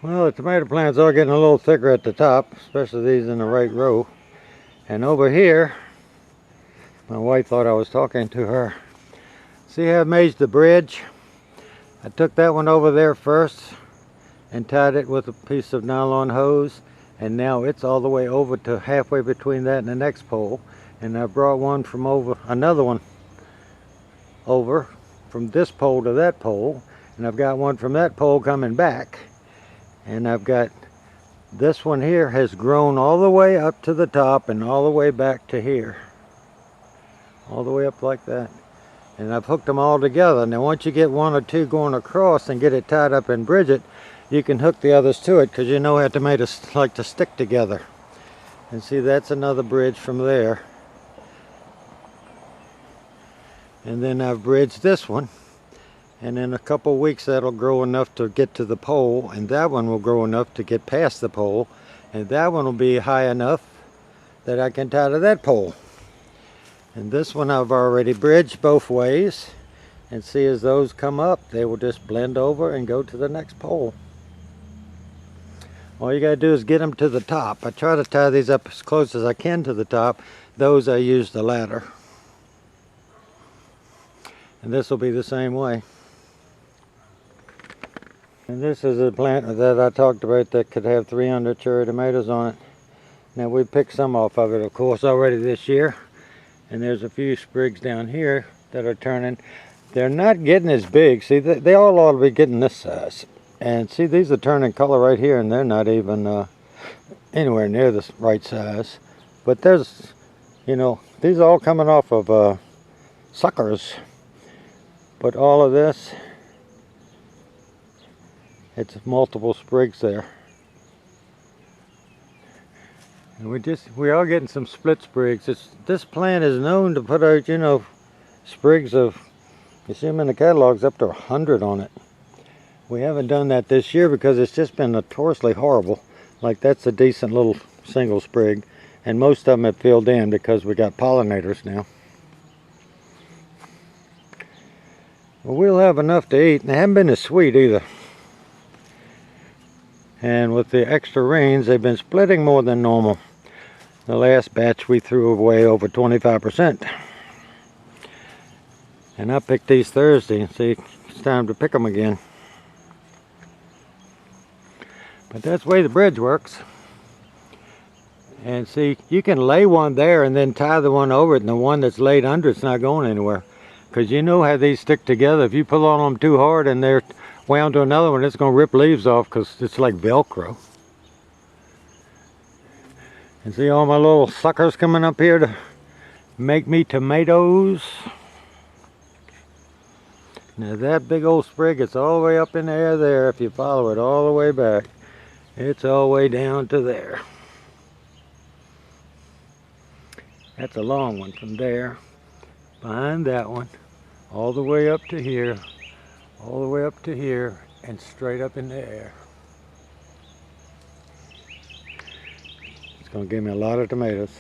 Well, the tomato plants are getting a little thicker at the top, especially these in the right row. And over here, my wife thought I was talking to her. See how I made the bridge? I took that one over there first and tied it with a piece of nylon hose, and now it's all the way over to halfway between that and the next pole. And I brought one from over, another one over from this pole to that pole, and I've got one from that pole coming back. And I've got this one here has grown all the way up to the top and all the way back to here. All the way up like that. And I've hooked them all together. Now once you get one or two going across and get it tied up and bridge it, you can hook the others to it, because you know how tomatoes like to stick together. And see, that's another bridge from there. And then I've bridged this one. And in a couple weeks that'll grow enough to get to the pole, and that one will grow enough to get past the pole, and that one will be high enough that I can tie to that pole. And this one I've already bridged both ways, and see, as those come up they will just blend over and go to the next pole. All you gotta do is get them to the top. I try to tie these up as close as I can to the top. Those I use the ladder. And this will be the same way. And this is a plant that I talked about that could have 300 cherry tomatoes on it. Now we picked some off of it, of course, already this year. And there's a few sprigs down here that are turning. They're not getting as big. See, they all ought to be getting this size. And see, these are turning color right here, and they're not even anywhere near the right size. But there's, you know, these are all coming off of suckers. But all of this, it's multiple sprigs there. And we are getting some split sprigs. This plant is known to put out, you know, sprigs of, you see them in the catalogs, up to 100 on it. We haven't done that this year because it's just been notoriously horrible. Like, that's a decent little single sprig. And most of them have filled in because we got pollinators now. Well, we'll have enough to eat, and they haven't been as sweet either. And with the extra rains, they've been splitting more than normal. The last batch we threw away over 25%. And I picked these Thursday, and see, it's time to pick them again. But that's the way the bridge works. And see, you can lay one there and then tie the one over it, and the one that's laid under it's not going anywhere. Because you know how these stick together. If you pull on them too hard and they're wound to another one, it's going to rip leaves off because it's like Velcro. And see all my little suckers coming up here to make me tomatoes. Now that big old sprig, it's all the way up in the air there. If you follow it all the way back, it's all the way down to there. That's a long one from there, behind that one, all the way up to here, all the way up to here, and straight up in the air. It's going to give me a lot of tomatoes.